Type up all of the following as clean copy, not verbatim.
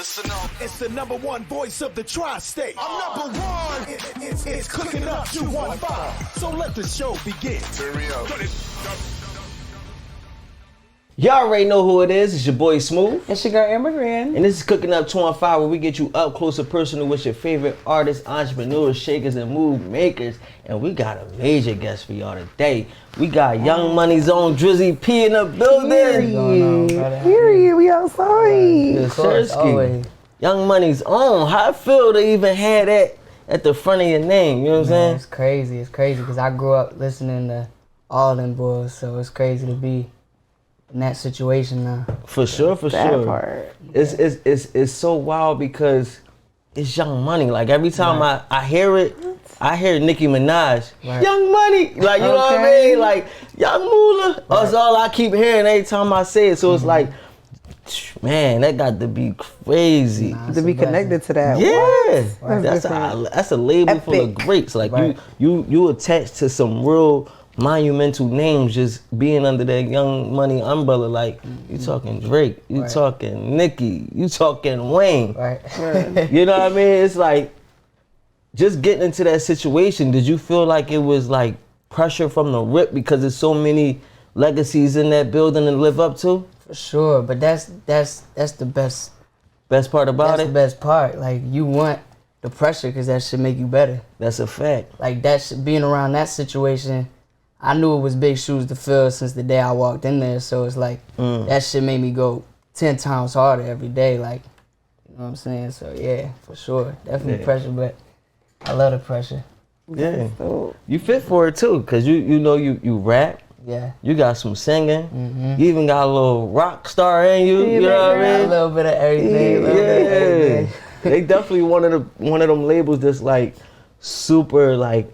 Listen up. It's the number one voice of the tri-state. I'm number one. It's Cooking Up 215. So let the show begin. Turn me up. Y'all already know who it is. It's your boy Smooth. It's your girl Amber Grand. And this is Cooking Up 215, where we get you up close and personal with your favorite artists, entrepreneurs, shakers, and move makers. And we got a major guest for y'all today. We got Young Money's own Drizzy P in the building. Period. We outside. Yes, Sirski. Young Money's own. How I feel to even have that at the front of your name, you know what I'm saying? It's crazy because I grew up listening to all them boys, so it's crazy to be in that situation now. For sure. That part. It's so wild because it's Young Money. Like every time I hear it, I hear Nicki Minaj, Young Money. Like, you know what I mean? Like, Young Moolah. That's all I keep hearing every time I say it. So it's like, man, that got to be crazy. To be connected to that. Yeah. That's a label full of greats. Like you attached to some real monumental names just being under that Young Money umbrella. Like, you talking Drake, you talking Nicki, you talking Wayne. You know what I mean? It's like, just getting into that situation, did you feel like it was like pressure from the rip because there's so many legacies in that building to live up to? For sure, but that's the best part about That's the best part. Like, you want the pressure because that should make you better. That's a fact. Like, being around that situation, I knew it was big shoes to fill since the day I walked in there. So it's like, that shit made me go 10 times harder every day. Like, you know what I'm saying? So yeah, for sure. Definitely pressure, but I love the pressure. Yeah. You fit for it too, because you know you rap. Yeah. You got some singing. You even got a little rock star in you. You know what I mean? A little bit of everything. They definitely one of them labels that's like super like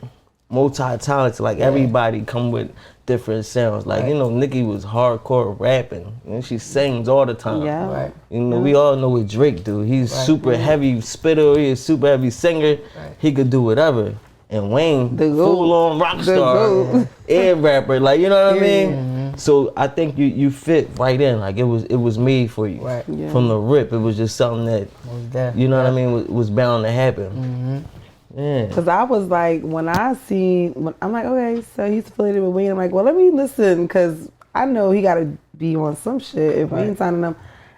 multi-talented. Like everybody come with different sounds. Like, you know, Nicki was hardcore rapping and she sings all the time. Yeah. You know, we all know what Drake do. He's super heavy spitter, he's a super heavy singer. He could do whatever. And Wayne, full-on rock star and rapper. Like, you know what I mean? So I think you fit right in. Like, it was made for you. From the rip. It was just something that, you know what I mean, was bound to happen. Yeah. Because I was like, I'm like, okay, so he's affiliated with Wayne. I'm like, well, let me listen, because I know he got to be on some shit if Wayne's signing them.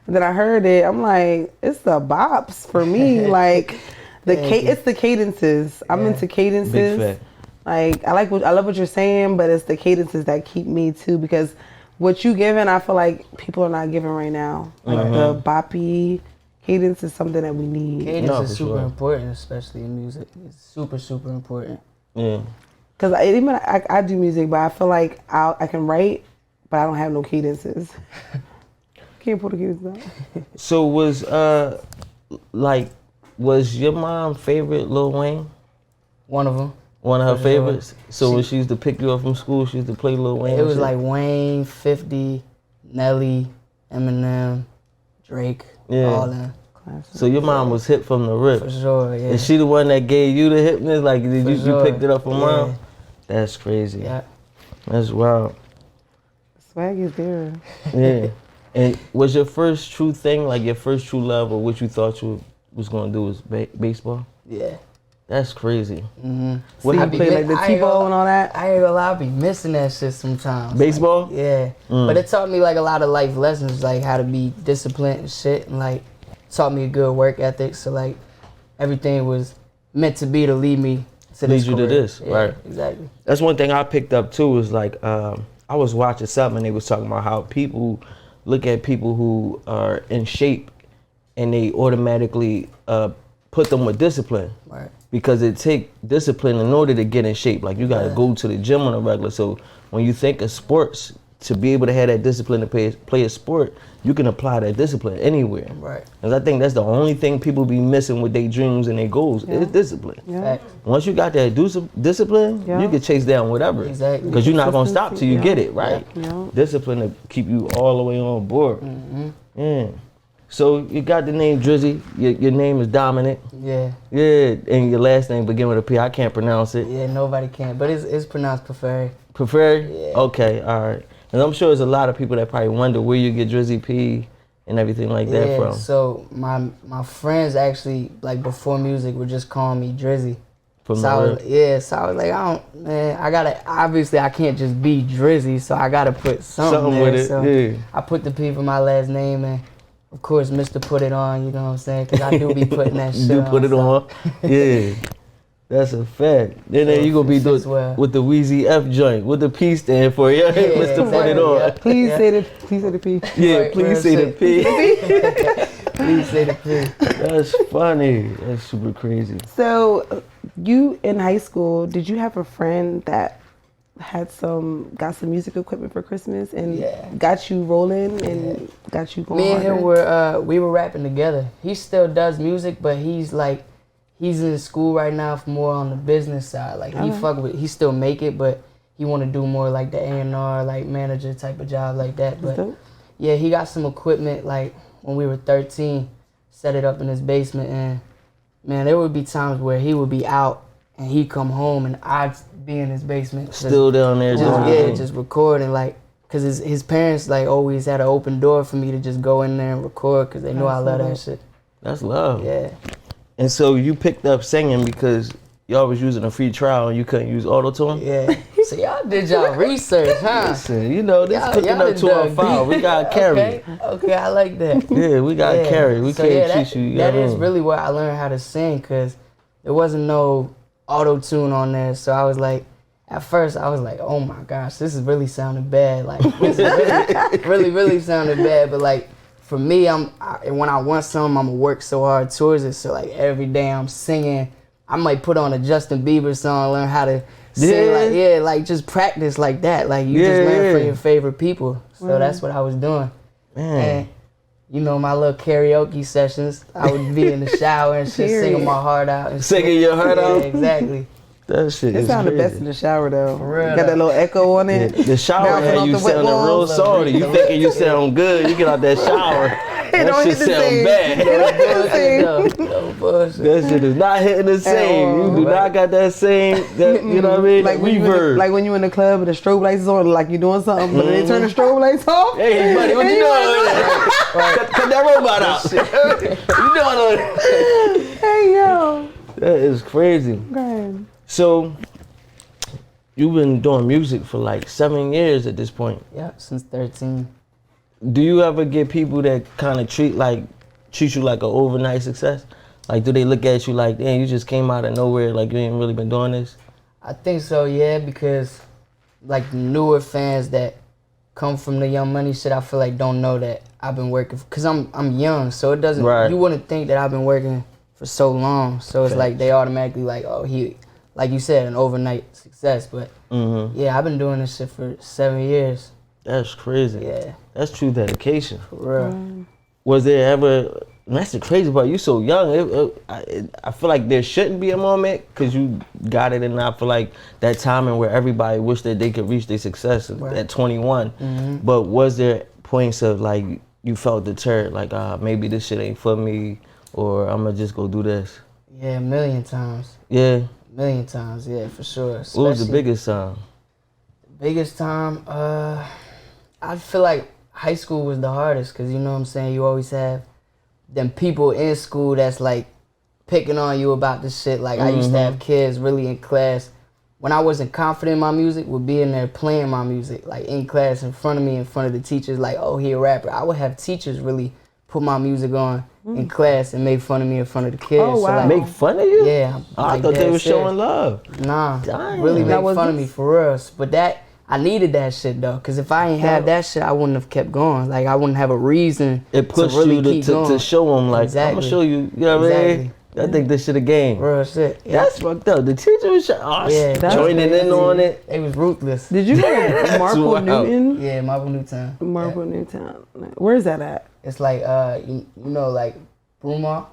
And then I heard it. I'm like, it's the bops for me. Like, it's the cadences. I'm into cadences. Big fact. Like, I love what you're saying, but it's the cadences that keep me too, because what you giving, I feel like people are not giving right now. Like the boppy cadence is something that we need. Cadence is super important, especially in music. It's super, super important. Yeah. Because I do music, but I feel like I can write, but I don't have no cadences. Can't pull the cadences out. So was your mom favorite Lil Wayne? One of them. One of her favorites? So when she used to pick you up from school, she used to play Lil Wayne? It was like Wayne, 50, Nelly, Eminem, Drake, all them. So your mom was hip from the rip. For sure, yeah. Is she the one that gave you the hipness? Like, did you picked it up from mom? Yeah. That's crazy. Yeah. That's wild. Swag is there. Yeah. And was your first true thing, like your first true love, or what you thought you was gonna do was baseball? Yeah. That's crazy. What do you play, like the T-ball and all that? I ain't gonna lie, I be missing that shit sometimes. Baseball? Like, yeah. But it taught me like a lot of life lessons, like how to be disciplined and shit, and like taught me a good work ethic. So like everything was meant to be to lead me to this Lead you career. to this, Yeah, right? Exactly. That's one thing I picked up too, is like, I was watching something and they was talking about how people look at people who are in shape and they automatically put them with discipline. Right. Because it take discipline in order to get in shape. Like, you gotta go to the gym on a regular. So when you think of sports, to be able to have that discipline to play a sport, you can apply that discipline anywhere. Right. And I think that's the only thing people be missing with their dreams and their goals is discipline. Yeah. Once you got that discipline, you can chase down whatever. Exactly. Because you're not gonna stop till you get it, right? Yeah. Discipline to keep you all the way on board. Yeah. So you got the name Drizzy. Your name is Dominant. Yeah. Yeah, and your last name begin with a P. I can't pronounce it. Yeah, nobody can, but it's pronounced Preferred. Preferred? Yeah. Okay, all right. And I'm sure there's a lot of people that probably wonder where you get Drizzy P and everything like that from? So my friends actually, like, before music would just call me Drizzy. From So I was like, obviously I can't just be Drizzy, so I gotta put something there. with it, so I put the P for my last name, and of course Mr. Put It On, you know what I'm saying? Because I do be putting that shit on. Put it on. Yeah. That's a fact. Then you gonna be doing with the Wheezy F joint. What the P stand for? Yeah, Mr. Put It On. Yeah. Please say the P. Yeah, right, please say the P. Please say the P. That's funny. That's super crazy. So, you in high school, did you have a friend that got some music equipment for Christmas and got you rolling and got you going? Me and him we were rapping together. He still does music, but he's in school right now for more on the business side. Like he still make it, but he want to do more like the A&R, like manager type of job like that. But yeah, he got some equipment like when we were 13, set it up in his basement, and man, there would be times where he would be out and he'd come home and I'd be in his basement. Still down there just recording, like, cause his parents like always had an open door for me to just go in there and record, cause they know I love that shit. That's love. Yeah. And so you picked up singing because y'all was using a free trial and you couldn't use auto-tune? Yeah. So y'all did y'all research, huh? Listen, you know, this cooking up to our file. We got to carry. Okay, I like that. Yeah, we got to carry. We can't teach you. That is really where I learned how to sing, because there wasn't no auto-tune on there. So I was like, at first I was like, oh my gosh, this is really sounding bad. Like, this is really sounding bad. But like, for me, when I want something, I'm gonna work so hard towards it. So like every day I'm singing. I might put on a Justin Bieber song, learn how to sing, like just practice like that. Like you just learn from your favorite people. So that's what I was doing. And you know, my little karaoke sessions, I would be in the shower and shit, singing my heart out. And singing your heart out? Yeah, exactly. That shit is sound the best in the shower though. For real. Got that little echo on it. Yeah, the shower had you sounding real salty. You thinking you sound good. You get out that shower. That shit sound bad. That shit is not hitting the same. You do not got that same, you know what I mean? Like when you in the club and the strobe lights is on, like you doing something, but they turn the strobe lights off. Hey, buddy, what you doing? Cut that robot out. You doing? Hey, yo. That is crazy. Okay. So, you've been doing music for like 7 years at this point. Yeah, since 13. Do you ever get people that kind of treat you like an overnight success? Like, do they look at you like, damn, you just came out of nowhere, like you ain't really been doing this? I think so, yeah, because like the newer fans that come from the Young Money shit, I feel like don't know that I've been working, because I'm young, so it doesn't, you wouldn't think that I've been working for so long. So it's like they automatically like, oh, he, like you said, an overnight success. But yeah, I've been doing this shit for 7 years. That's crazy. Yeah. That's true dedication. For real. Was there ever, that's the crazy part, you so young, I feel like there shouldn't be a moment, because you got it, and I feel like that timing where everybody wished that they could reach their success at 21. But was there points of like, you felt deterred, like, maybe this shit ain't for me, or I'm gonna just go do this? Yeah, a million times. Yeah? A million times, yeah, for sure. What was the biggest time? The biggest time, I feel like high school was the hardest, because you know what I'm saying, you always have them people in school that's like picking on you about this shit. Like I used to have kids really in class, when I wasn't confident in my music, would be in there playing my music, like in class in front of me, in front of the teachers, like, oh, he a rapper. I would have teachers really put my music on in class and make fun of me in front of the kids. Oh, wow. So, like, make fun of you? Yeah. I thought they were showing love. Nah, Damn. really make fun of me for real. But that, I needed that shit though, because if I ain't have that shit, I wouldn't have kept going. Like I wouldn't have a reason. It pushed to really you to show them, like, I'm gonna show you, you know what I mean? I think this shit a game. Real shit. Yeah. That's fucked up. The teacher was joining in on it. It was ruthless. Did you go to Marple Newton? Yeah, Marple Newtown. Marple Newtown. Where's that at? It's like you know, like Broomall.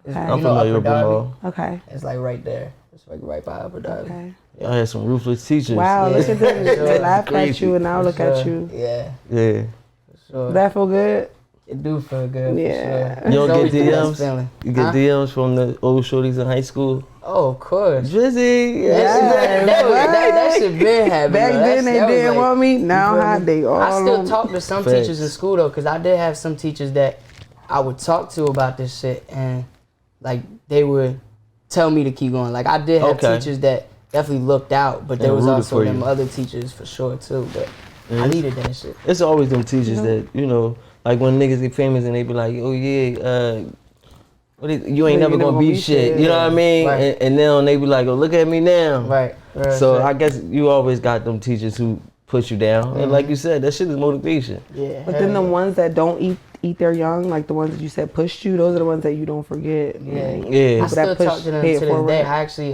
Okay. I'm familiar with Broomall. Okay. It's like right there. It's like right by Upper Darby. Okay. Y'all had some ruthless teachers. Wow, look at them. They laugh at you and now look at you. Yeah. Yeah. For sure. That feel good? It do feel good. Yeah. For sure. You don't It's get always the best DMs? feeling. You get DMs from the old shorties in high school? Oh, of course. Drizzy, That shit been happening. Back then they didn't want me. Now I they all still talk to some teachers in school though, because I did have some teachers that I would talk to about this shit, and like they would tell me to keep going. Like I did have teachers that definitely looked out, but there was also them other teachers for sure too. But I needed that shit. It's always them teachers that, you know, like when niggas get famous and they be like, oh yeah, you ain't never gonna be shit. You know what I mean? Right. And then they be like, oh, look at me now. Right. So I guess you always got them teachers who push you down. And like you said, that shit is motivation. Yeah. But then the ones that don't eat their young, like the ones that you said pushed you, those are the ones that you don't forget. Yeah. I still talk to them to this day. I actually,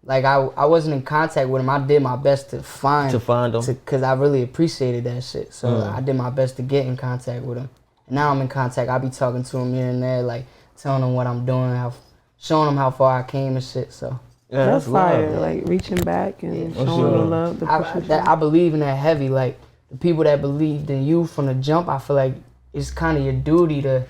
like I wasn't in contact with them. I did my best to find them. Because I really appreciated that shit. So I did my best to get in contact with them. And now I'm in contact. I be talking to them here and there, like telling them what I'm doing, showing them how far I came and shit. So yeah, that's fire. Like reaching back and showing them love. I believe in that heavy. Like the people that believed in you from the jump, I feel like it's kind of your duty to,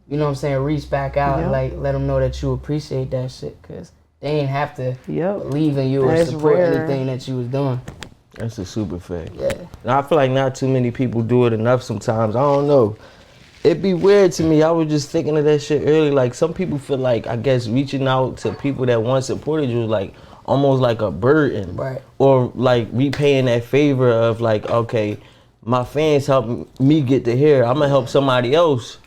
you know what I'm saying, reach back out and like let them know that you appreciate that shit, because they ain't have to believe in you or support anything that you was doing. That's a super fact. Yeah. And I feel like not too many people do it enough sometimes. I don't know. It'd be weird to me. I was just thinking of that shit earlier. Like some people feel like, I guess, reaching out to people that once supported you is like almost like a burden. Right. Or like repaying that favor of like, okay, my fans helped me get to here. I'm gonna help somebody else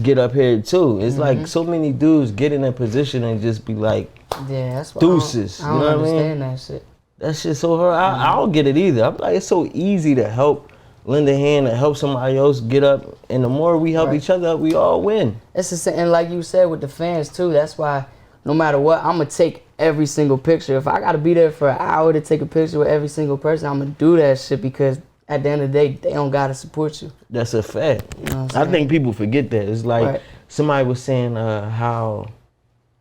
get up here too. It's like so many dudes get in a position and just be like, that's what deuces. I don't understand that shit. That shit's so hard. I don't get it either. I'm like, it's so easy to lend a hand and help somebody else get up. And the more we help each other up, we all win. It's the same, and like you said with the fans too, that's why no matter what, I'm going to take every single picture. If I got to be there for an hour to take a picture with every single person, I'm going to do that shit, because at the end of the day, they don't got to support you. That's a fact. You know what I'm saying? I think people forget that. It's like somebody was saying how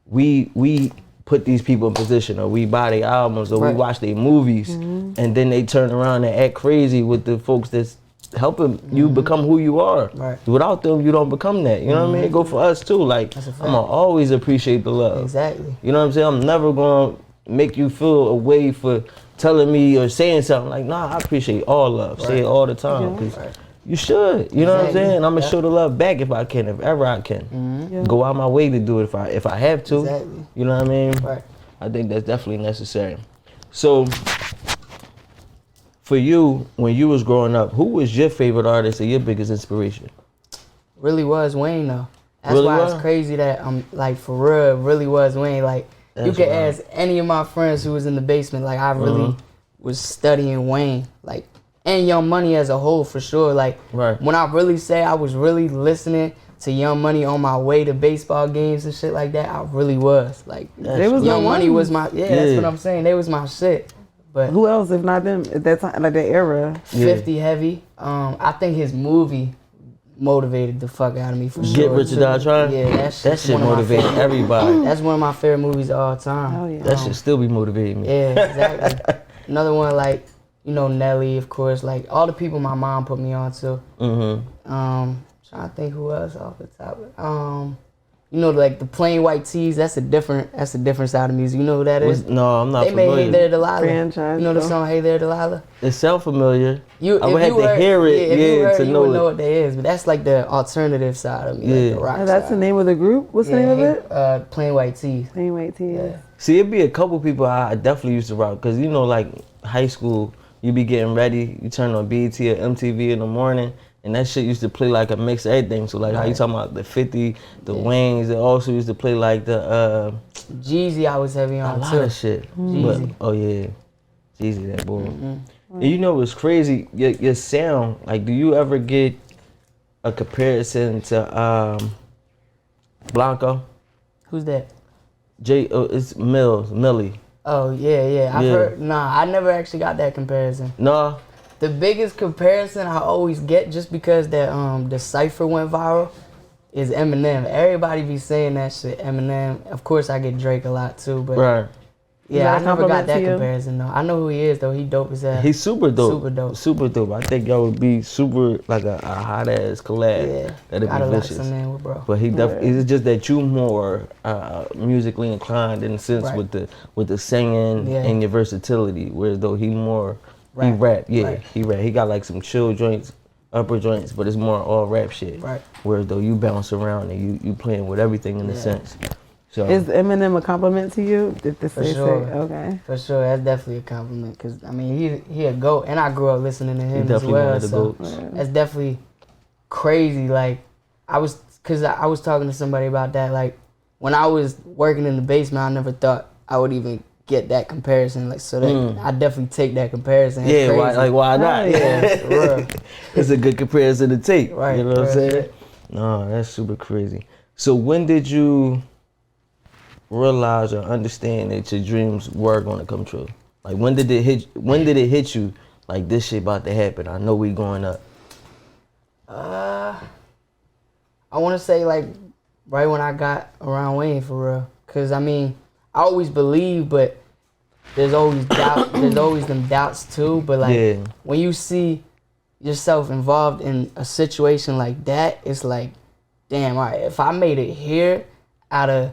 we put these people in position, or we buy their albums, or we watch their movies, and then they turn around and act crazy with the folks that's helping you become who you are. Right. Without them, you don't become that. You know what I mean? Go for us too. Like, I'm gonna always appreciate the love. Exactly. You know what I'm saying? I'm never gonna make you feel a way for telling me or saying something. Like, nah, I appreciate all love. Say it all the time. Cause you should. You know what I'm saying? I'm gonna show the love back if I can, if ever I can. Go out my way to do it if I have to. Exactly. You know what I mean? Right. I think that's definitely necessary. So, for you, when you was growing up, who was your favorite artist or your biggest inspiration? Really was Wayne though. That's why it's crazy that like for real, really was Wayne. Like you could ask any of my friends who was in the basement. Like I really was studying Wayne. Like, and Young Money as a whole for sure. Like when I really say I was really listening to Young Money on my way to baseball games and shit like that, I really was. Like Young Money was my that's what I'm saying. They was my shit. But who else if not them at that time, like that era? 50 Heavy. I think his movie motivated the fuck out of me for sure. Get Rich or Die Trying? Yeah, that shit motivated everybody. That's one of my favorite movies of all time. Oh yeah. That should still be motivating me. Yeah, exactly. Another one like, you know, Nelly, of course, like all the people my mom put me on to. Trying to think who else off the top. You know, like the Plain White Tees, that's a different side of music. You know who that is? No, I'm not familiar. They made Hey There Delilah. Franchise, you know the song Hey There Delilah? It sound familiar. I would have to hear it to know would it. know what that is. But that's like the alternative side of me, like the rock that's side. the name of the group? What's the name of it? Plain White Tees. Plain White Tees. Yeah. See, it'd be a couple people I definitely used to rock. Because, you know, like high school, you be getting ready. You turn on BET or MTV in the morning. And that shit used to play like a mix of everything. So like how you talking about the 50, the Waynes, it also used to play like the Jeezy I was heavy on a lot too. of shit. Jeezy. But, oh yeah. Jeezy, that boy. And you know what's crazy? Your sound, like do you ever get a comparison to Blanco? Who's that? It's Millie. Oh yeah. I've heard I never actually got that comparison. No. The biggest comparison I always get, just because that the cypher went viral, is Eminem. Everybody be saying that shit. Eminem. Of course, I get Drake a lot too, but yeah, I never got that comparison though. I know who he is though. He dope as hell. He's super dope. Super dope. I think y'all would be super like a hot ass collab. Yeah, that'd be vicious. Name, bro. But he definitely. It's just that you more musically inclined in the sense with the singing and your versatility, whereas though he more. He rap, he rap. He got like some chill joints upper joints, but it's more all rap shit. Right. Whereas though you bounce around and you playing with everything in a sense. So Is Eminem a compliment to you? If the For sure. Okay. For sure, that's definitely a compliment. Cause I mean, he a GOAT, and I grew up listening to him as definitely well. one of the So GOATs. that's definitely crazy. Like I was talking to somebody about that. Like when I was working in the basement, I never thought I would even get that comparison. Like so that I definitely take that comparison. It's yeah, crazy. why not? Yeah, for real. It's a good comparison to take. Right, You know what I'm real saying? shit. No, that's super crazy. So when did you realize or understand that your dreams were gonna come true? Like when did it hit you like this shit about to happen? I know we going up. I want to say like right when I got around Wayne for real. Cause I mean, I always believe, but there's always doubt. There's always them doubts too. But like when you see yourself involved in a situation like that, it's like, damn, all right, if I made it here out of,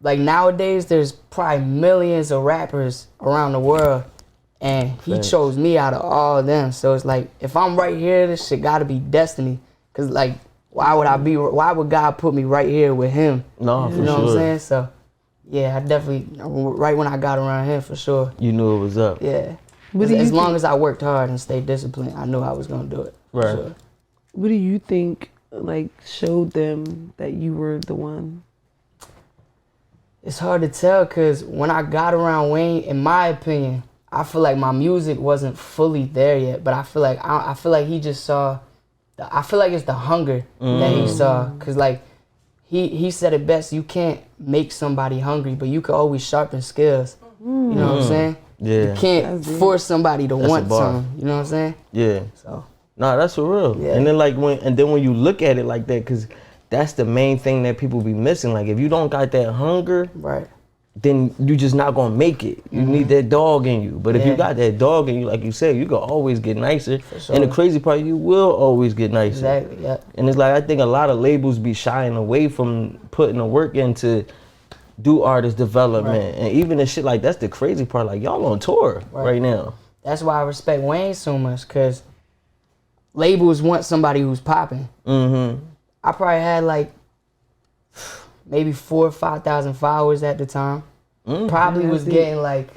like nowadays there's probably millions of rappers around the world and he chose me out of all of them. So it's like, if I'm right here, this shit gotta be destiny. Cause like, why would God put me right here with him? No, for You know sure. what I'm saying? So yeah, I definitely, right when I got around him for sure. You knew it was up. Yeah. What do you As long think- as I worked hard and stayed disciplined, I knew I was gonna do it. For Right. sure. What do you think like showed them that you were the one? It's hard to tell because when I got around Wayne, in my opinion, I feel like my music wasn't fully there yet. But I feel like he just saw. I feel like it's the hunger that he saw. Cause like he said it best. You can't make somebody hungry, but you can always sharpen skills. You know what I'm saying? Yeah. You can't force somebody to That's a want bar. something. You know what I'm saying? Yeah. So Nah, that's for real. Yeah. And then when you look at it like that, cause that's the main thing that people be missing. Like if you don't got that hunger, right. then you just not gonna make it. You need that dog in you. But if you Yeah. got that dog in you, like you said, you can always get nicer. sure. And the crazy part, you will always get nicer. Exactly. Yeah. And it's like I think a lot of labels be shying away from putting the work in to do artist development. And even the shit like that's the crazy part. Like y'all on tour right now. That's why I respect Wayne so much, cause labels want somebody who's popping. Mm-hmm. I probably had like maybe 4,000 or 5,000 followers at the time. Probably was getting like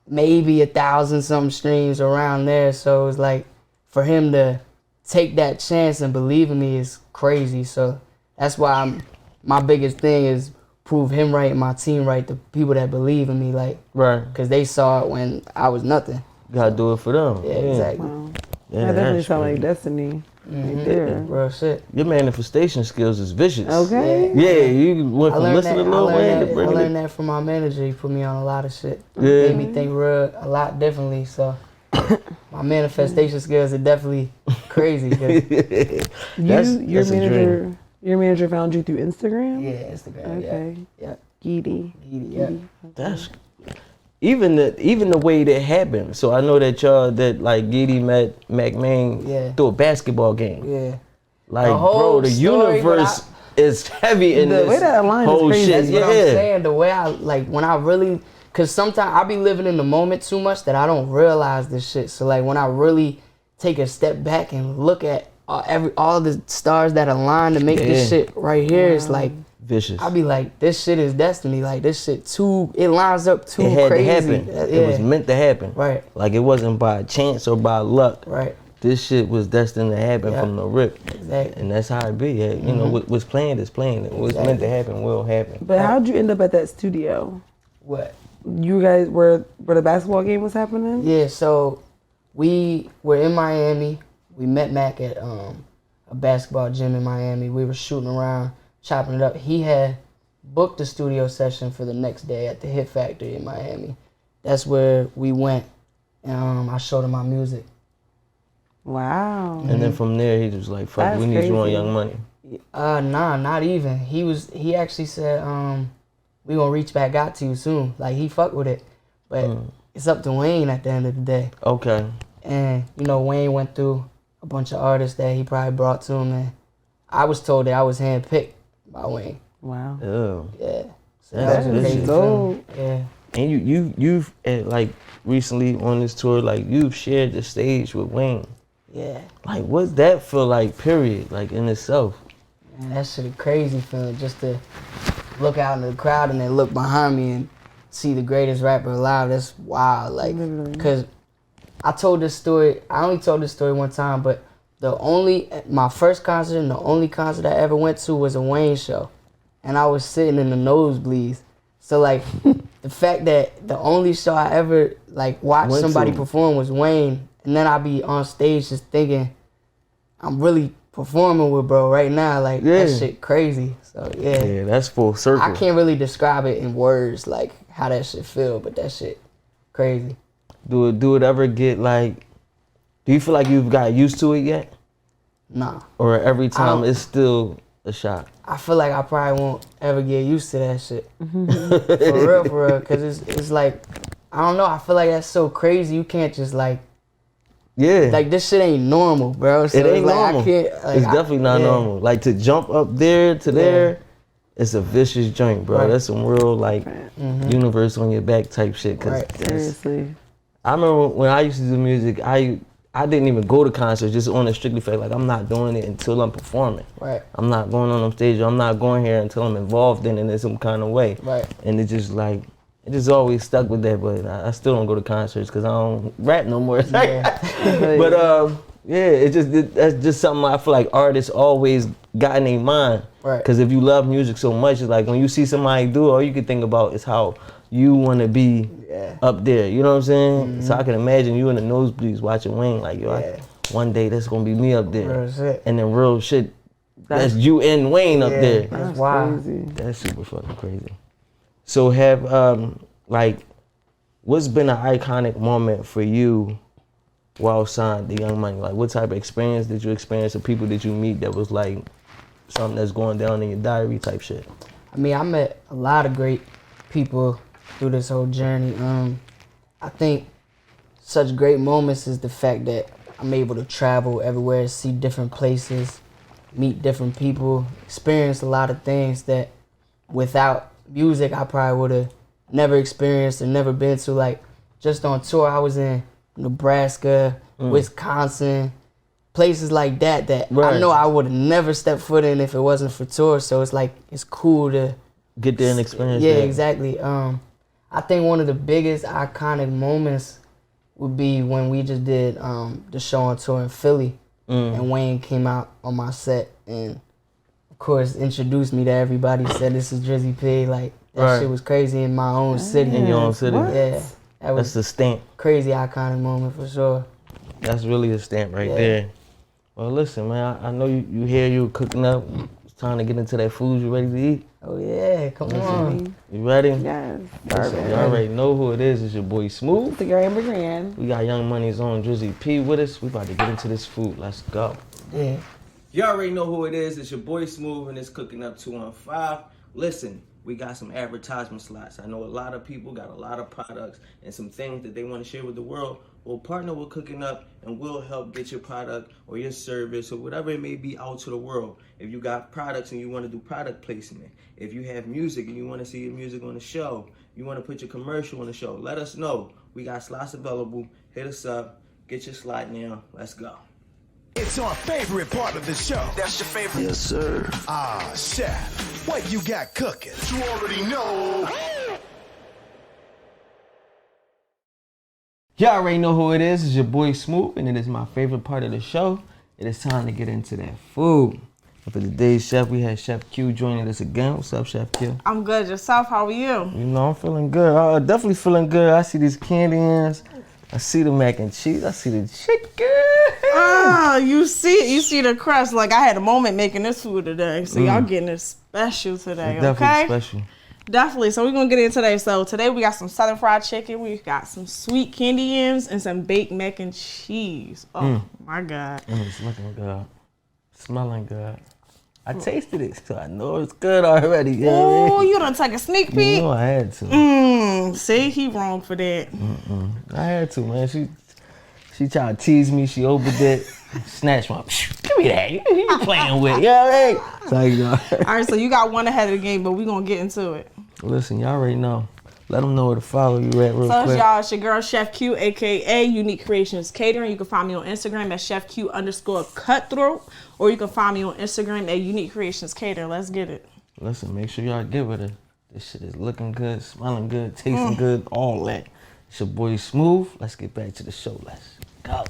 maybe 1,000 something streams around there. So it was like for him to take that chance and believe in me is crazy. So that's why my biggest thing is prove him right and my team right, the people that believe in me, like, Right. because they saw it when I was nothing. Gotta do it for them. Yeah, exactly. Wow. Yeah, That definitely that's sounds like crazy. destiny right there. Real shit. Your manifestation skills is vicious. Okay. Yeah, you went from listening to Lil Wayne to I bringing learned it. that from my manager. He put me on a lot of shit. Yeah. Made me think a lot differently. So my manifestation skills are definitely crazy. 'Cause- Your manager found you through Instagram? yeah, Instagram. Okay. Yeah. Geedy. Yeah. That's even the way that happened. So I know that y'all like Giddy met McMahon through a basketball game. Yeah. Like The whole bro, the story, universe is heavy in The this way that line is whole crazy. shit. That's what I'm saying. The way I like when I really, cause sometimes I be living in the moment too much that I don't realize this shit. So like when I really take a step back and look at all the stars that align to make this shit right here, it's like Vicious. I be like, this shit is destiny. Like this shit it lines up too It had crazy. to happen. It was meant to happen. Right. Like it wasn't by chance or by luck. Right. This shit was destined to happen from the rip. Exactly. And that's how it be. You know, what's planned is planned. What's meant to happen will happen. But how'd you end up at that studio? What? You guys where the basketball game was happening? Yeah, so we were in Miami. We met Mac at a basketball gym in Miami. We were shooting around, chopping it up. He had booked a studio session for the next day at the Hit Factory in Miami. That's where we went. I showed him my music. Wow. And then from there, he was like, fuck, That's we need you on crazy. Young Money. Nah, not even. He actually said, we gonna reach back out to you soon. Like he fucked with it. But it's up to Wayne at the end of the day. Okay. And, Wayne went through a bunch of artists that he probably brought to him, and I was told that I was handpicked by Wayne. Wow. Oh. Yeah. So That's that was crazy. dope. Yeah. And you've like recently on this tour, like you've shared the stage with Wayne. Yeah. Like, what's that feel like, period, like, in itself? Man, that shit a crazy feeling, just to look out in the crowd and then look behind me and see the greatest rapper alive. That's wild, like, because I told this story, I only told this story one time, but my first concert and the only concert I ever went to was a Wayne show. And I was sitting in the nosebleeds. So, like, the fact that the only show I ever, like, watched somebody perform was Wayne, and then I'd be on stage just thinking, I'm really performing with bro right now. Like, that shit crazy. So, yeah. Yeah, that's full circle. I can't really describe it in words, like, how that shit feel, but that shit crazy. Do it ever get, like, do you feel like you've got used to it yet? Nah. Or every time it's still a shock? I feel like I probably won't ever get used to that shit. For real, because it's like, I don't know, I feel like that's so crazy. You can't just like, like this shit ain't normal, bro. So it ain't like, normal. I can't, like, it's definitely not normal. Like, to jump up there to there, it's a vicious joint, bro. That's some real, like, universe on your back type shit. Cause Seriously. I remember when I used to do music, I didn't even go to concerts just on a strictly fact, like, I'm not doing it until I'm performing. Right. I'm not going on stage, or I'm not going here until I'm involved in it in some kind of way. Right. And it just like, it just always stuck with that, but I still don't go to concerts because I don't rap no more. But that's just something I feel like artists always got in their mind. Right. Because if you love music so much, it's like when you see somebody do it, all you can think about is how you want to be up there. You know what I'm saying? So I can imagine you in the nosebleeds watching Wayne, like, yo, one day that's gonna be me up there. And then real shit, that's you and Wayne up there. That's wild. Crazy. That's super fucking crazy. So have like, what's been an iconic moment for you while signed to Young Money? Like, what type of experience did you experience, or people did you meet that was like something that's going down in your diary type shit? I mean, I met a lot of great people through this whole journey. I think such great moments is the fact that I'm able to travel everywhere, see different places, meet different people, experience a lot of things that without music I probably would have never experienced or never been to. Like, just on tour, I was in Nebraska, Wisconsin, places like that I know I would have never stepped foot in if it wasn't for tour. So it's like, it's cool to get there and experience that. that. Exactly. I think one of the biggest iconic moments would be when we just did the show on tour in Philly, and Wayne came out on my set and, of course, introduced me to everybody, said this is Drizzy P. Like, that shit was crazy in my own city. In your own city? What? Yeah. That's the stamp. Crazy iconic moment for sure. That's really a stamp right there. Well, listen, man, I know you here, you cooking up. It's time to get into that food. You ready to eat? Oh, yeah, come on. You ready? Yes. Listen, you already know who it is. It's your boy Smooth. The grand. We got Young Money's own Drizzy P with us. We about to get into this food. Let's go. Yeah. You already know who it is. It's your boy Smooth, and it's Cooking Up 215. Listen, we got some advertisement slots. I know a lot of people got a lot of products and some things that they want to share with the world. We'll partner with Cooking Up, and we'll help get your product or your service or whatever it may be out to the world. If you got products and you want to do product placement, if you have music and you want to see your music on the show, you want to put your commercial on the show, let us know. We got slots available. Hit us up. Get your slot now. Let's go. It's our favorite part of the show. That's your favorite? Yes, sir. Ah, chef, what you got cooking? You already know. Y'all already know who it is. It's your boy Smooth, and it is my favorite part of the show. It is time to get into that food. And for today's chef, we have Chef Q joining us again. What's up, Chef Q? I'm good. Yourself? How are you? You know, I'm feeling good. Definitely feeling good. I see these candy ends. I see the mac and cheese. I see the chicken. You see the crust. Like, I had a moment making this food today. So y'all getting it special today, It's definitely okay? special. Definitely. So we're going to get in today. So today we got some southern fried chicken. We got some sweet candy yams and some baked mac and cheese. Oh, my God. It's looking good. Smelling good. I tasted it, so I know it's good already. You know what I Oh, mean? you done take a sneak peek? You know I had to. See, he wrong for that. I had to, man. She tried to tease me. She opened it, snatched my. Give me that. You playing with? You know what I mean? So, you know. All right, so you got one ahead of the game, but we're going to get into it. Listen, y'all already know. Let them know where to follow you at real So quick. y'all, it's your girl Chef Q, aka Unique Creations Catering. You can find me on Instagram at chefq_cutthroat, or you can find me on Instagram at Unique Creations Catering. Let's get it. Listen, make sure y'all get with it. This shit is looking good, smelling good, tasting good, all that. It's your boy Smooth. Let's get back to the show. Let's go.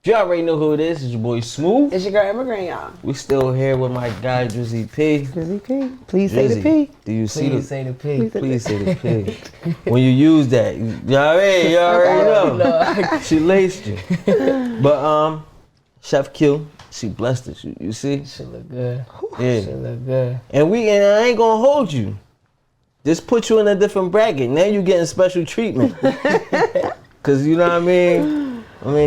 You already know who it is. It's your boy Smooth. It's your girl Evergreen, y'all. We still here with my guy Drizzy P. Drizzy P. Please say the Drizzy, P. do you see the? say the P. Please say the P. When you use that, you already know. She laced you. But Chef Q, she blessed us. You see? Shit look good. Yeah. Shit look good. And I ain't gonna hold you. Just put you in a different bracket. Now you getting special treatment. Cause you know what I mean?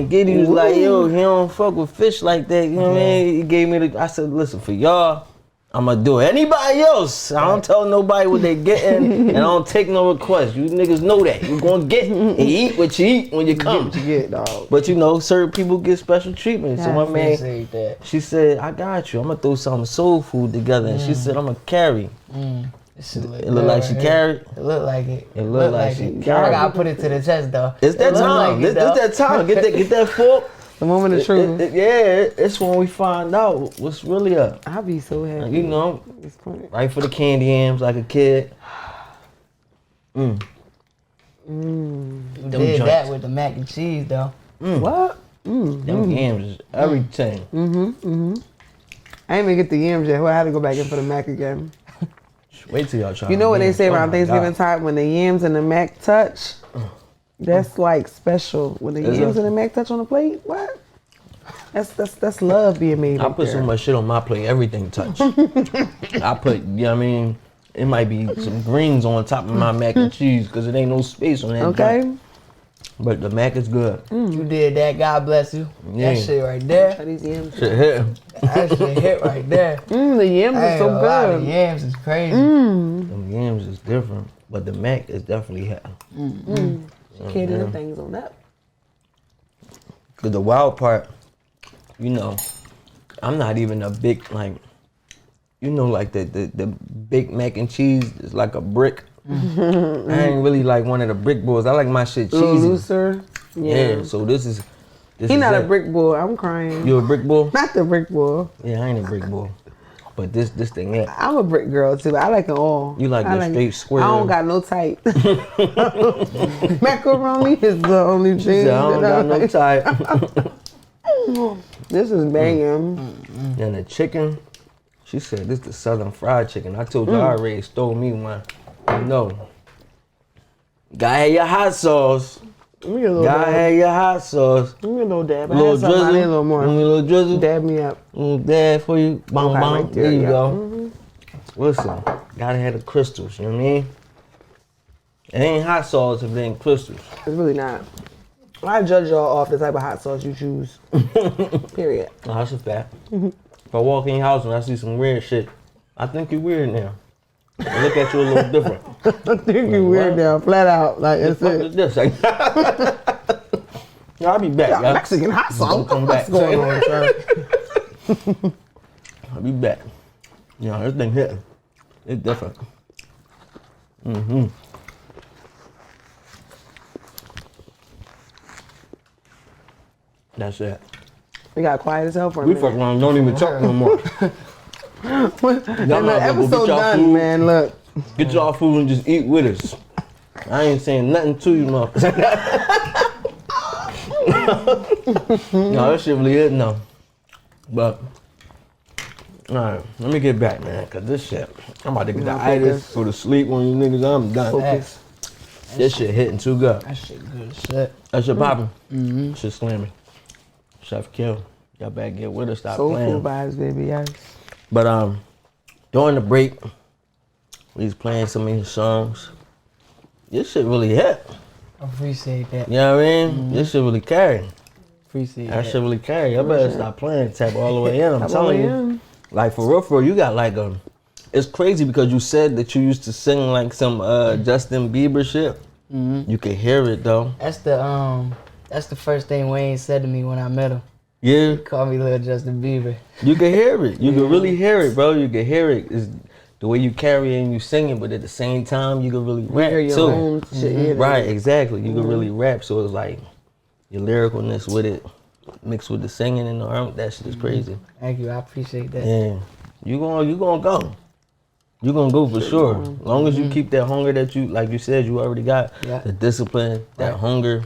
Giddy was like, yo, he don't fuck with fish like that. You know what I mean? He gave me I said, listen, for y'all, I'ma do it. Anybody else, I don't tell nobody what they getting, and I don't take no requests. You niggas know that. You gonna get and eat what you eat when you come. What you get, dog. But you know, certain people get special treatment. So my man, Appreciate that. she said, I got you. I'm gonna throw some soul food together. And she said, I'm gonna carry. This shit It look like she carried. It look like it. It look like she it. carried. I gotta put it to the test though. It's that It look time. like it, This that time. Get that fork. The moment of truth. It's when we find out what's really up. I'll be so happy. You know, at this point. right for the candy yams like a kid. You Them did joints. that with the mac and cheese though. What? Them yams is everything. I ain't even get the yams yet. I had to go back in for the mac again. Wait till y'all try. You know what they say Oh around my Thanksgiving God. time when the yams and the mac touch? That's like special. When the Is yams it? and the mac touch on the plate, what? That's love being made. I right put there. so much shit on my plate, everything touch. I put, you know what I mean? It might be some greens on top of my mac and cheese because it ain't no space on that. Okay. joint. But the mac is good. You did that. God bless you. Yeah. That shit right there. Try these yams. Shit hit. That shit hit right there. The yams I are ain't so gonna lie, the good. yams is crazy. Them yams is different, but the mac is definitely hit. Can't do them things on that. Cause the wild part, you know, I'm not even a big like, you know, like the big mac and cheese is like a brick. I ain't really like one of the brick boys. I like my shit A little cheesy. looser. Yeah. So this is. He not a brick boy. I'm crying. You a brick boy? Not the brick boy. Yeah, I ain't a brick boy. But this thing, yeah. I'm a brick girl too. I like it all. You like I the straight square. I don't got no type. Macaroni is the only She thing said, I don't that got no type. This is banging. And the chicken, she said this the Southern fried chicken. I told you I already stole me one. No. Gotta have your hot sauce. Let me get a little Gotta dab. have your hot sauce. Let me get a little dab. I Little had something. I need a drizzle. little more. Give me a little drizzle. Dab me up. Little dab for you. Bang, Okay, bang. right there, There you yeah. go. Listen, gotta have the crystals, you know what I mean? It ain't hot sauce if it ain't crystals. It's really not. I judge y'all off the type of hot sauce you choose. Period. No, that's a fact. If I walk in your house and I see some weird shit, I think you're weird now. I look at you a little different. I think you weird what? now, flat out. Like The it's fuck it. is this? Like, I'll be back, Yeah, y'all. Mexican hot sauce. Don't come back. What's going on, sir? I'll be back. You know, this thing hitting. It's different. That's it. We got quiet as hell for a We minute. fuck around, don't even talk no more. And Y'all the might as well go episode get y'all done, food. man. Look. Get y'all food and just eat with us. I ain't saying nothing to you, motherfucker. No, that shit really is no. But, alright, let me get back, man, cause this shit, I'm about to get the Nah, itis, focus. go to sleep on you niggas, I'm done. Focus. This shit hitting too good. That shit good as shit. That shit popping. Shit slamming. Chef Kill, y'all better get with us, stop Soul playing. food vibes, baby. Yes. But during the break, we was playing some of his songs. This shit really hit. Appreciate that. You know what I mean? This shit really carry. Appreciate That that. shit really carry. Y'all better stop playing, tap all the way in. I'm telling you. Like for real, you got like a. It's crazy because you said that you used to sing like some Justin Bieber shit. You can hear it though. That's the first thing Wayne said to me when I met him. Yeah, Call me Lil Justin Bieber. you can hear it. You can really hear it, bro. You can hear it. It's, the way you carry it and you sing it, but at the same time you can really rap Hear your too. own shit, Right, exactly. You can really rap, so it's like your lyricalness with it mixed with the singing and the arm. That shit is crazy. Thank you, I appreciate that. Yeah, you gonna go. You gonna go for sure. As long as you keep that hunger that you, like you said, you already got the discipline, that hunger.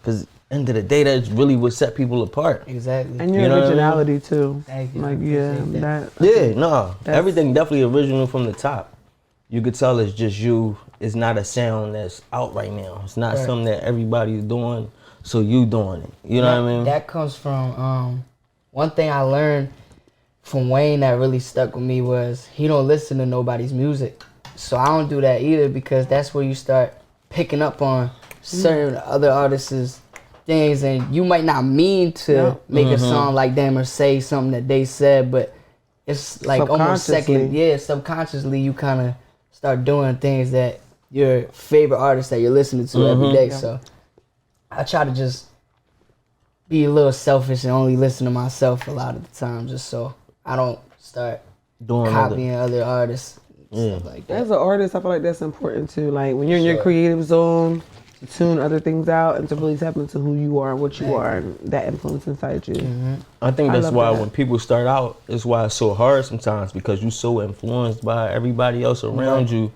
Cause end of the day, that's really what set people apart. Exactly. And your You know what I mean? originality too. Thank you. Like, I yeah, appreciate that. Everything definitely original from the top. You could tell it's just you. It's not a sound that's out right now. It's not something that everybody's doing, so you doing it. You know what I mean? That comes from one thing I learned from Wayne that really stuck with me was he don't listen to nobody's music. So I don't do that either, because that's where you start picking up on certain other artists' things, and you might not mean to make a song like them or say something that they said, but it's like almost subconsciously you kind of start doing things that your favorite artist that you're listening to every day. So I try to just be a little selfish and only listen to myself a lot of the time, just so I don't start copying other artists. Stuff like that. As an artist, I feel like that's important too. Like when you're in your creative zone, to tune other things out and to really tap into who you are and what you are and that influence inside you. I think that's why when people start out, it's why it's so hard sometimes, because you're so influenced by everybody else around you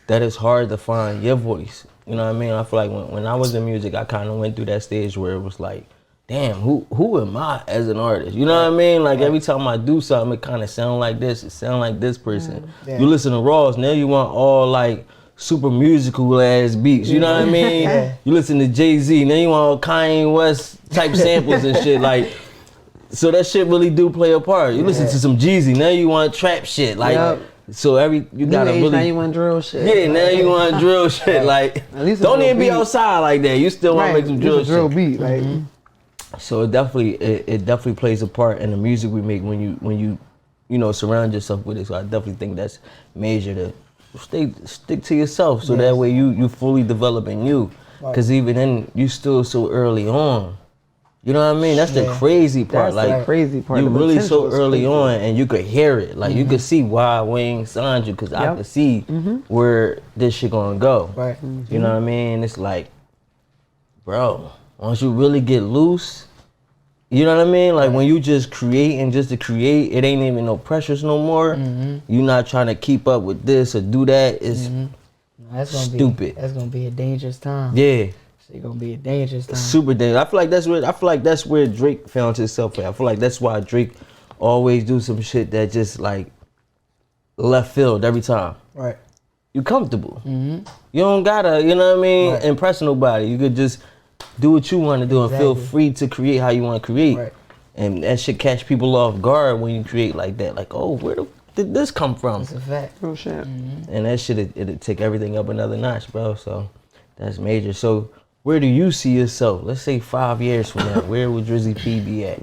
that it's hard to find your voice. You know what I mean? I feel like when I was in music, I kind of went through that stage where it was like, damn, who am I as an artist? You know what I mean? Like every time I do something, it kind of sound like this. It sound like this person. You listen to Raws, now you want all like super musical ass beats. You know what I mean? You listen to Jay-Z, now you want all Kanye West type samples and shit. Like, so that shit really do play a part. You listen to some Jeezy, now you want trap shit. Like, so you gotta really. Now you want drill shit. Yeah, now you want drill shit. Like, don't even be outside like that. You still want to make some drill shit. Beat, like. So it definitely plays a part in the music we make when you surround yourself with it. So I definitely think that's major to stick to yourself, so that way you fully developing you. Because even then you still so early on. You know what I mean? That's the crazy part. That's the crazy part. You The really so potential is early crazy. on, and you could hear it. Like you could see why Wayne signed you, because I could see where this shit gonna go. Right. You know what I mean? It's like, bro, once you really get loose, you know what I mean? Like when you just creating just to create, it ain't even no pressures no more. You not trying to keep up with this or do that. It's stupid. That's gonna be a dangerous time. Yeah. It's gonna be a dangerous time. Super dangerous. I feel like that's where Drake found himself at. I feel like that's why Drake always do some shit that just like left field every time. Right. You comfortable. You don't gotta, you know what I mean, impress nobody. You could just do what you want to do and feel free to create how you want to create. Right. And that should catch people off guard when you create like that. Like, oh, where did this come from? That's a fact. Oh shit. And that shit, it'll take everything up another notch, bro. So that's major. So where do you see yourself? Let's say 5 years from now. Where would Drizzy P be at?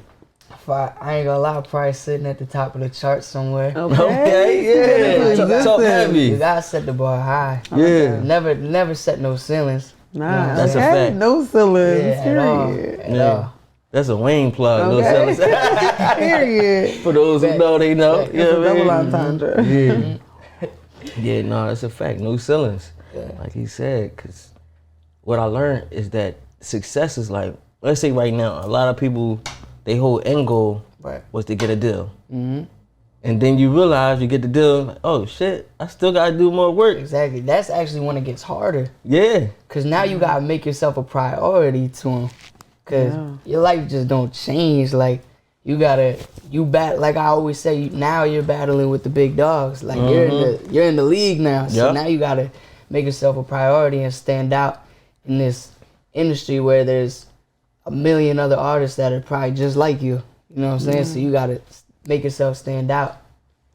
I ain't gonna lie, probably sitting at the top of the chart somewhere. Okay, yeah. Talk heavy. You gotta set the bar high. Yeah. Never set no ceilings. Nah, That's a fact. No ceilings. Yeah, Period. at all. That's a Wayne plug. Okay. No Period. For those who know, they know. It's a double entendre. Yeah. Yeah, no, that's a fact. No ceilings. Like he said, because what I learned is that success is like, let's say right now, a lot of people, their whole end goal was to get a deal. And then you realize you get the deal, like, oh shit, I still gotta do more work. Exactly. That's actually when it gets harder. Yeah. Cause now you gotta make yourself a priority to them. Cause your life just don't change. Like like I always say, now you're battling with the big dogs. Like you're in the league now. So now you gotta make yourself a priority and stand out in this industry where there's a million other artists that are probably just like you. You know what I'm saying? So you gotta make yourself stand out.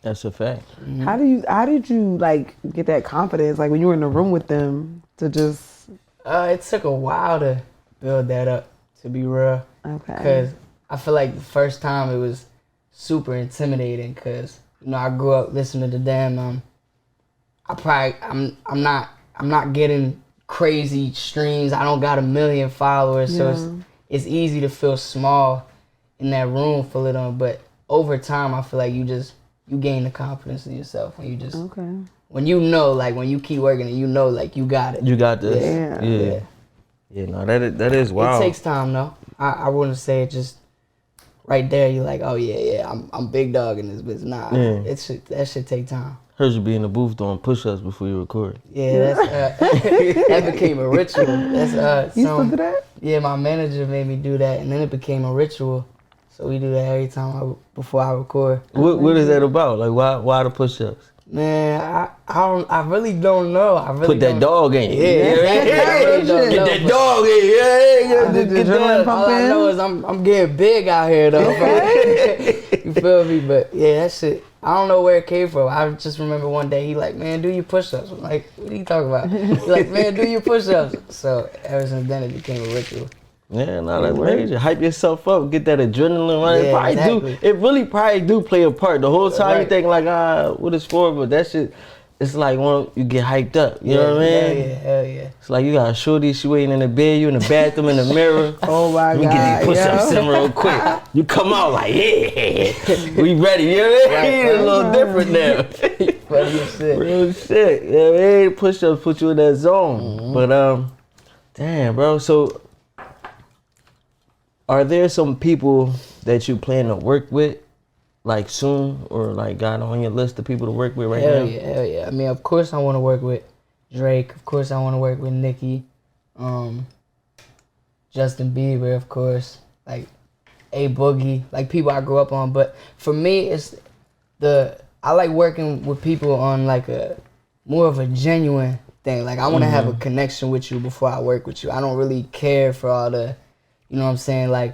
That's a fact. How did you like get that confidence? Like when you were in the room with them to just. It took a while to build that up, to be real. Okay. Cause I feel like the first time it was super intimidating. Cause I grew up listening to them. I'm not getting crazy streams. I don't got 1 million followers, so it's easy to feel small in that room full of them. But over time, I feel like you just you gain the confidence in yourself when you just when you know, like when you keep working and you know, like you got it. You got this. Yeah. Yeah, no, that is wild. It takes time though. I wouldn't say it just right there. You're like, oh yeah, I'm big dog in this business. Nah, that should take time. Heard you be in the booth doing push-ups before you record. Yeah, that's that became a ritual. That's You still do that? Yeah, my manager made me do that, and then it became a ritual. So we do that every time before I record. What is that about? Like why the push-ups? Man, I really don't know. I really Put that dog in you. Yeah, exactly. I really don't know, Get that dog in you. Get that. All I know is I'm getting big out here though. You feel me? But yeah, that shit. I don't know where it came from. I just remember one day he like, man, do your push-ups. I'm like, what are you talking about? He's like, man, do your push-ups. So ever since then it became a ritual. Yeah, no, that's major. Hype yourself up, get that adrenaline running. Yeah, It really probably do play a part. The whole time you think like, what it's for, but that shit, it's like when you get hyped up. You know what I mean? Hell yeah. It's like you got a shorty, she waiting in the bed, you in the bathroom in the mirror. Oh my God. Let me get these push-ups in real quick. You come out like, we ready. You know what I mean? It's a little different now. Funny as shit. Real shit. You know what I mean? Push-ups put you in that zone. But damn, bro. So, are there some people that you plan to work with, like soon, or like got on your list of people to work with right now? Hell yeah. I mean, of course I want to work with Drake. Of course I want to work with Nicki. Justin Bieber, of course. Like A Boogie, like people I grew up on. But for me, I like working with people on like a more of a genuine thing. Like I want to have a connection with you before I work with you. I don't really care for all the, you know what I'm saying? Like,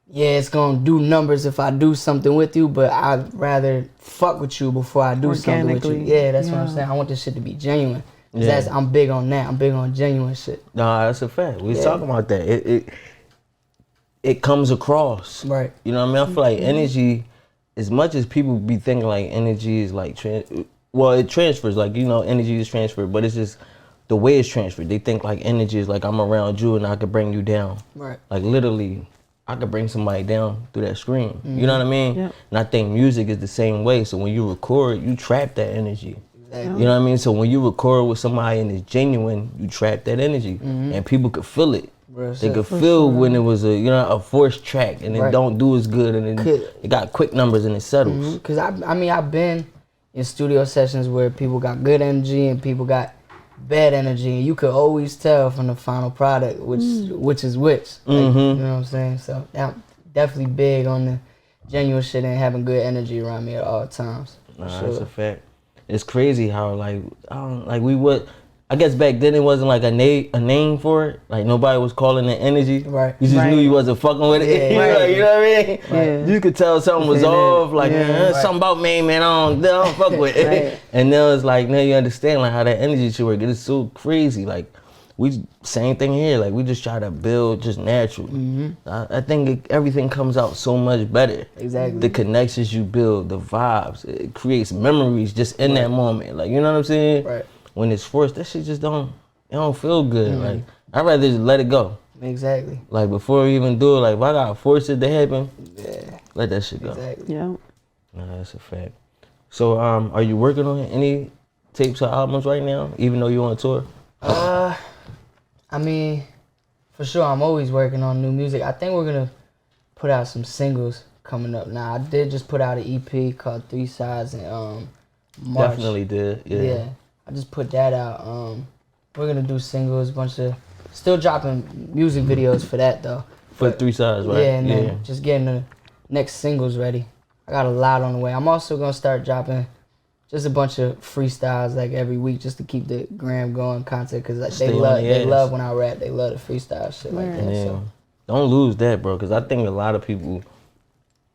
yeah, it's gonna do numbers if I do something with you, but I'd rather fuck with you before I do something with you. Yeah, that's what I'm saying. I want this shit to be genuine. I'm big on that. I'm big on genuine shit. Nah, that's a fact. We was talking about that. It comes across. Right. You know what I mean? I feel like energy, as much as people be thinking like energy is like, it transfers. Like, you know, energy is transferred, but it's just the way it's transferred. They think like energy is like I'm around you and I could bring you down. Right. Like literally, I could bring somebody down through that screen. You know what I mean? Yep. And I think music is the same way. So when you record, you trap that energy. Exactly. You know what I mean? So when you record with somebody and it's genuine, you trap that energy. And people could feel it. They could feel when it was a forced track and it don't do as good and it got quick numbers and it settles. Because I've been in studio sessions where people got good energy and people got bad energy, and you could always tell from the final product which is which. Like, you know what I'm saying? So I'm definitely big on the genuine shit and having good energy around me at all times. Nah, that's a fact. It's crazy how I guess back then it wasn't like a name for it. Like nobody was calling it energy. Right. You just knew you wasn't fucking with it. Yeah, you know what I mean? Yeah. You could tell something was off. Like something about me, man. I don't fuck with it. And then it's like now you understand like how that energy should work. It's so crazy. Like same thing here. Like we just try to build just natural. I think everything comes out so much better. Exactly. The connections you build, the vibes, it creates memories just in that moment. Like you know what I'm saying? Right. When it's forced, that shit just don't feel good. Like I'd rather just let it go. Exactly. Like before we even do it, like if I gotta force it to happen, let that shit go. Exactly. Yeah. Nah, that's a fact. So are you working on any tapes or albums right now, even though you're on tour? I mean, for sure I'm always working on new music. I think we're gonna put out some singles coming up now. I did just put out an EP called 3 Sides in March. Definitely did. Yeah. I just put that out. We're gonna do singles, still dropping music videos for that though. For 3 Sides, right? Yeah, and then just getting the next singles ready. I got a lot on the way. I'm also gonna start dropping just a bunch of freestyles like every week just to keep the gram going content because like, they love when I rap. They love the freestyle shit like that. Yeah. So. Don't lose that, bro, because I think a lot of people,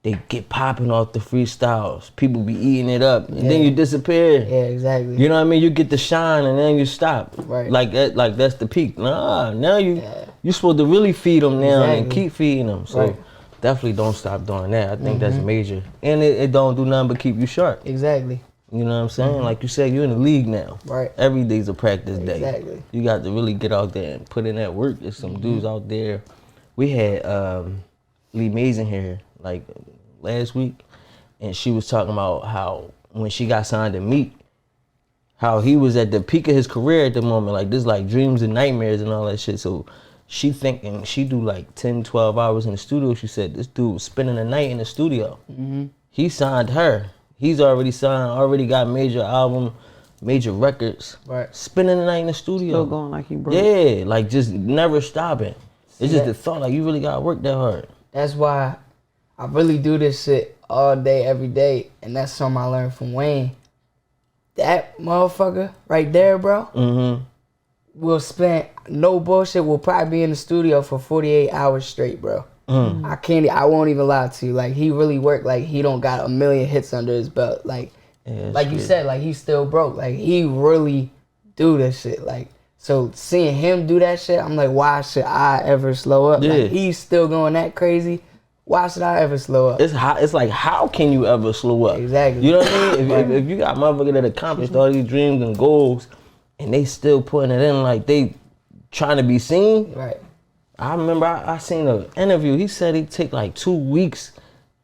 they get popping off the freestyles. People be eating it up, and then you disappear. Yeah, exactly. You know what I mean? You get the shine, and then you stop. Right. Like that's the peak. Nah, now you're supposed to really feed them now and keep feeding them. So definitely don't stop doing that. I think that's major, and it don't do nothing but keep you sharp. Exactly. You know what I'm saying? Like you said, you're in the league now. Right. Every day's a practice day. Exactly. You got to really get out there and put in that work. There's some dudes out there. We had Lee Mason here like last week, and she was talking about how when she got signed to Meek, how he was at the peak of his career at the moment, like this, like dreams and nightmares and all that shit. So she thinking she do like 10, 12 hours in the studio. She said this dude was spending the night in the studio. He signed her. He's already signed, already got major album, major records. Right. Spending the night in the studio. Still going like he broke. Yeah, like just never stopping. It's just the thought, like you really gotta work that hard. That's why I really do this shit all day, every day, and that's something I learned from Wayne. That motherfucker right there, bro, will spend, no bullshit, will probably be in the studio for 48 hours straight, bro. I won't even lie to you. Like, he really worked, like, he don't got a million hits under his belt. Like, like you said, like, he's still broke. Like, he really do this shit. Like, so seeing him do that shit, I'm like, why should I ever slow up? Yeah. Like, he's still going that crazy. Why should I ever slow up? It's like, how can you ever slow up? Exactly. You know what I mean? If you got motherfuckers that accomplished all these dreams and goals, and they still putting it in like they trying to be seen. Right. I remember I seen an interview. He said he'd take like 2 weeks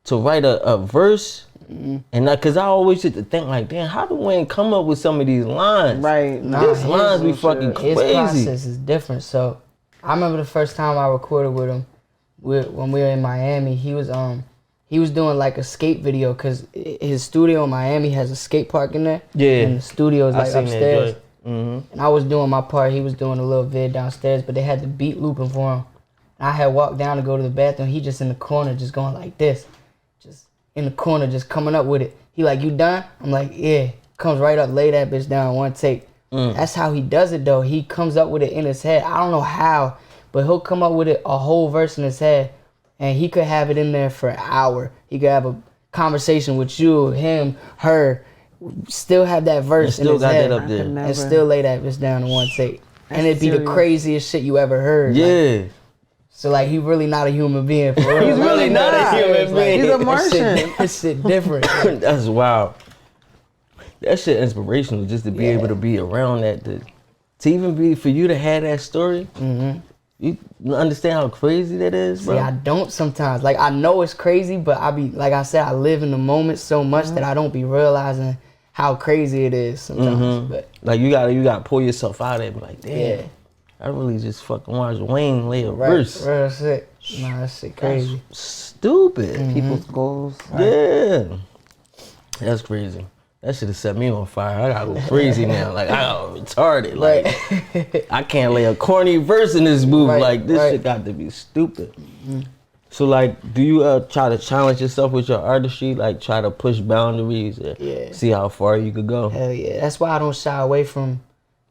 to write a verse. And cause I always used to think like, damn, how do Wayne come up with some of these lines? Right. His lines be fucking His crazy. process is different. So I remember the first time I recorded with him, when we were in Miami, he was doing like a skate video, cause his studio in Miami has a skate park in there. Yeah. And the studio is like seen that upstairs. joint. Mm-hmm. And I was doing my part. He was doing a little vid downstairs, but they had the beat looping for him. I had walked down to go to the bathroom. He just in the corner, just going like this, just in the corner, just coming up with it. He like, you done? I'm like, yeah. Comes right up, lay that bitch down, one take. That's how he does it though. He comes up with it in his head. I don't know how, but he'll come up with it, a whole verse in his head, and he could have it in there for an hour. He could have a conversation with you, him, her, still have that verse in Still his got head, that up there. and still lay that bitch down in one take. And it'd be the craziest shit you ever heard. Yeah. Like, so like, he really not a human being for real. He's really not a human being. He's a Martian. That shit different. Like, That's wild. That shit inspirational just to be able to be around that. To even be, for you to have that story, you understand how crazy that is, bro? see, I don't sometimes. Like, I know it's crazy, but I be, like I said, I live in the moment so much that I don't be realizing how crazy it is sometimes. But Like you gotta pull yourself out of it and be like, damn, yeah, I really just fucking watched Wayne lay a right, verse. real shit. Nah, that shit crazy. Stupid. People's goals. Yeah. That's crazy. That should have set me on fire. I gotta go crazy now. Like, I got retarded. Like, I can't lay a corny verse in this booth. Right, like, this right. shit got to be stupid. So, like, do you try to challenge yourself with your artistry? Like, try to push boundaries? Yeah. See how far you could go? Hell yeah. That's why I don't shy away from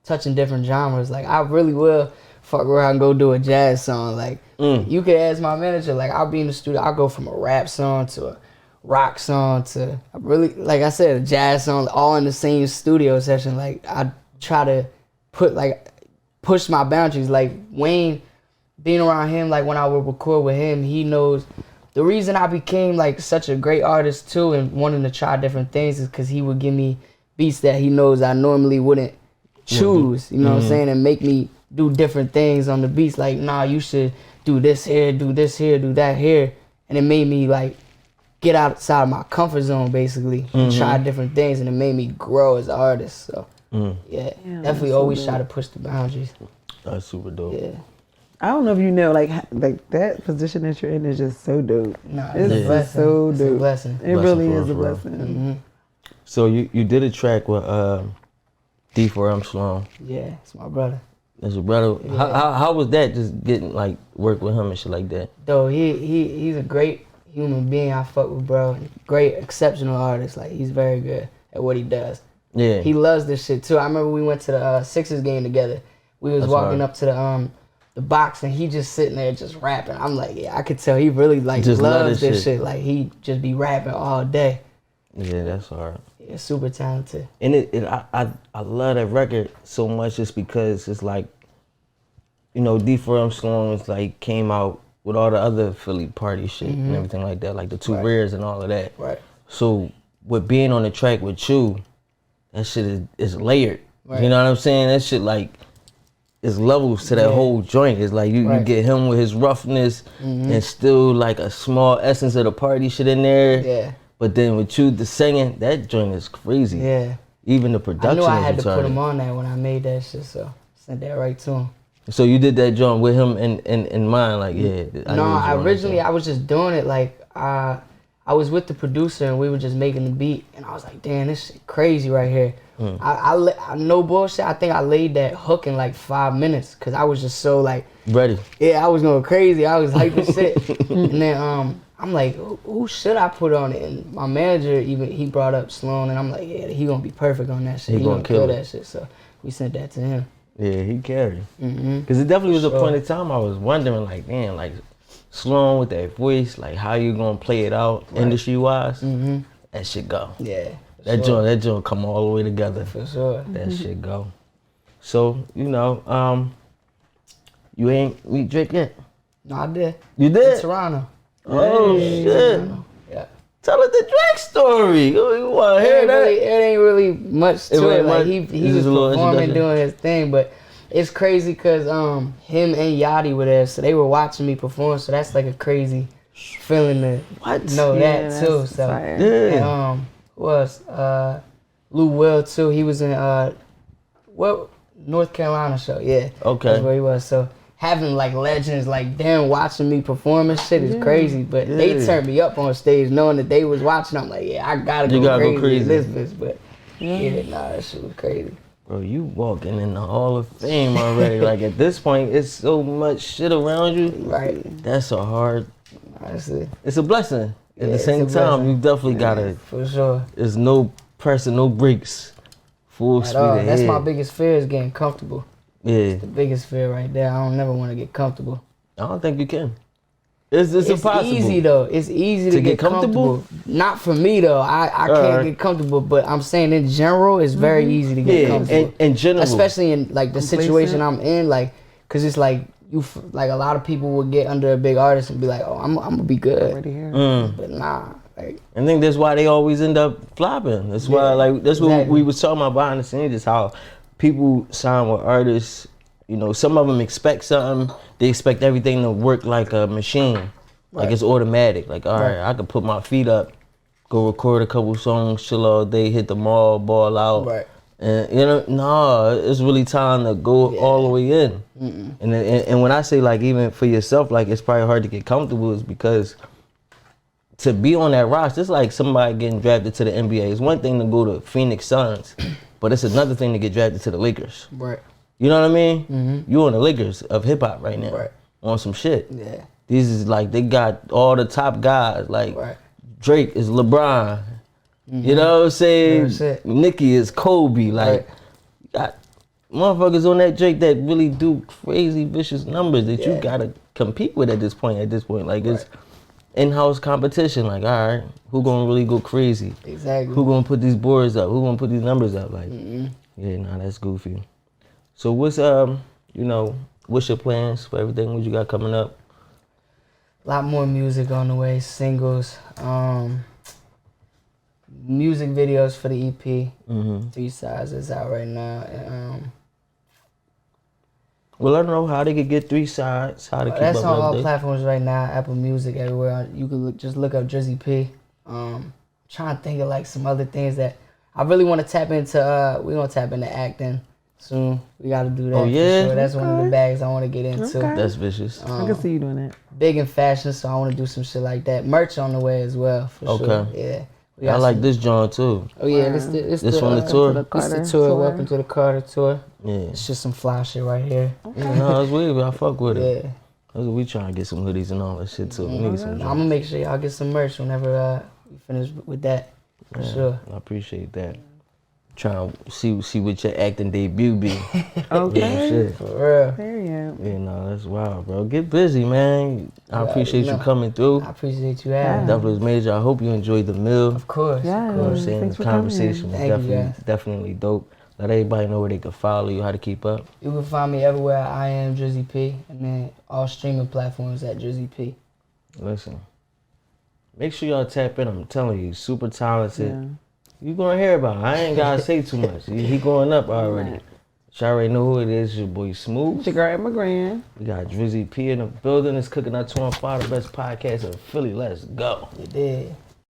touching different genres. Like, I really will fuck around and go do a jazz song. Like, you could ask my manager, like, I'll be in the studio, I'll go from a rap song to a rock song to, I really, like I said, a jazz song, all in the same studio session. Like, I try to push my boundaries. Like, Wayne, being around him, like, when I would record with him, he knows the reason I became, like, such a great artist, too, and wanting to try different things is because he would give me beats that he knows I normally wouldn't choose, you know what I'm saying, and make me do different things on the beats. Like, nah, you should do this here, do that here. And it made me, like, get outside of my comfort zone, basically, and try different things, and it made me grow as an artist. So, yeah, definitely always try to push the boundaries. That's super dope. Yeah. I don't know if you know, like that position that you're in is just so dope. Nah, It's a blessing. so It's dope. a blessing. It Blessing really for is a real. blessing. So, you did a track with D4M Sloan. Yeah, it's my brother. That's your brother. How was that, just getting, like, work with him and shit like that? Though he's a great human being. I fuck with, bro. Great, exceptional artist. Like, he's very good at what he does. Yeah. He loves this shit too. I remember we went to the Sixers game together. We was That's walking hard. up to the box, and he just sitting there just rapping. I'm like, yeah, I could tell he really like Just love loves this this shit. Like, he just be rapping all day. Yeah, that's hard. Yeah, super talented. And I love that record so much just because it's like, you know, D4M Sloan is like came out with all the other Philly party shit and everything like that, like the two rares and all of that. Right. So with being on the track with you, that shit is layered. Right. You know what I'm saying? That shit like is levels to that whole joint. It's like you get him with his roughness and still like a small essence of the party shit in there. Yeah. But then with you, the singing, that joint is crazy. Yeah. Even the production is I knew I had to retarded. put him on that when I made that shit, so sent that right to him. So you did that joint with him in mind, like, yeah. Originally I was just doing it like I was with the producer and we were just making the beat and I was like, damn, this shit crazy right here. I no bullshit. I think I laid that hook in like 5 minutes because I was just so like ready. Yeah, I was going crazy. I was hyping shit. And then I'm like, who should I put on it? And my manager he brought up Sloan and I'm like, yeah, he gonna be perfect on that shit. He gonna kill that shit. So we sent that to him. Yeah, he carried. Because it definitely was a point in time I was wondering, like, damn, like, Sloan with that voice, like, how you gonna play it out industry-wise? That shit go. Yeah. That joint come all the way together. For sure. That shit go. So, you know, you ain't meet Drake yet? No, I did. You did? In Toronto. Oh, shit. Toronto. Yeah. Tell us the Drake story. You want to hear that? It ain't really much to it. Like he was performing, doing his thing, but it's crazy because him and Yachty were there, so they were watching me perform. So that's like a crazy feeling to know that too. So and, who else? Lou Will too. He was in North Carolina show. Yeah. Okay. That's where he was. So having like legends like them watching me perform and shit is crazy, but they turned me up on stage knowing that they was watching. I'm like, yeah, I gotta go crazy in this bitch, but that shit was crazy. Bro, you walking in the Hall of Fame already. Like at this point, it's so much shit around you. Right. That's a hard. Honestly. It's a blessing. At the same time, you definitely gotta. For sure. There's no pressing, no brakes. Full speed ahead. That's my biggest fear is getting comfortable. Yeah. That's the biggest fear right there. I don't never want to get comfortable. I don't think you can. It's impossible. It's easy though. It's easy to get comfortable. Not for me though. I can't get comfortable, but I'm saying in general, it's very easy to get comfortable. In general. Especially in like the situation I'm in, like, cause it's like like a lot of people would get under a big artist and be like, oh, I'm gonna be good. But nah. Like, I think that's why they always end up flopping. That's why, like, that's what we was talking about behind the scenes, is how people sign with artists. You know, some of them expect something. They expect everything to work like a machine. Like it's automatic. Like, all right, I can put my feet up, go record a couple songs, chill all day, hit the mall, ball out. Right. And, you know, it's really time to go all the way in. And when I say, like, even for yourself, like, it's probably hard to get comfortable is because to be on that roster, it's like somebody getting drafted to the NBA. It's one thing to go to Phoenix Suns, but it's another thing to get drafted to the Lakers. Right. You know what I mean? You on the Lakers of hip hop right now. Right. On some shit. Yeah. These is like, they got all the top guys. Like Drake is LeBron. You know what I'm saying? Nicki is Kobe. Like, you got motherfuckers on that Drake that really do crazy, vicious numbers that you gotta compete with at this point. Like, it's in-house competition. Like, all right, who gonna really go crazy? Exactly. Who gonna put these boards up? Who gonna put these numbers up? Like, yeah, nah, that's goofy. So what's what's your plans for everything? What you got coming up? A lot more music on the way, singles, music videos for the EP. 3 sides is out right now. And, well, I don't know how they could get 3 sides. How to keep that's up on all update. platforms right now. Apple Music, everywhere. You can just look up Drizzy P. Trying to think of like some other things that I really want to tap into. We're gonna tap into acting soon. We got to do that. Oh yeah, for sure. That's one of the bags I want to get into. That's vicious. I can see you doing that. Big in fashion, so I want to do some shit like that. Merch on the way as well, for sure. Yeah. I like this joint too. Oh yeah, this from the tour. This the tour. Welcome to the Carter tour. Yeah. It's just some fly shit right here. Yeah, no, it's weird, but I fuck with it. Yeah. That's what we trying to get some hoodies and all that shit too. We need some. I'm gonna make sure y'all get some merch whenever we finish with that. For sure. I appreciate that. Trying to see what your acting debut be. Okay. Shit. For real. Period. Yeah, no, that's wild, bro. Get busy, man. I appreciate you coming through. I appreciate you having me. Definitely was major. I hope you enjoyed the meal. Of course. Yeah. You know what I'm saying? The conversation was definitely dope. Let everybody know where they can follow you, how to keep up. You can find me everywhere. I am Drizzy P, and then all streaming platforms at Drizzy P. Listen, make sure y'all tap in. I'm telling you, super talented. Yeah. You gonna hear about it. I ain't gotta say too much. He going up already. You already know who it is. Your boy Smooth. It's your girl Emma Grand. We got Drizzy P in the building. It's Cooking Up 2 and 5, the best podcast in Philly. Let's go. You did.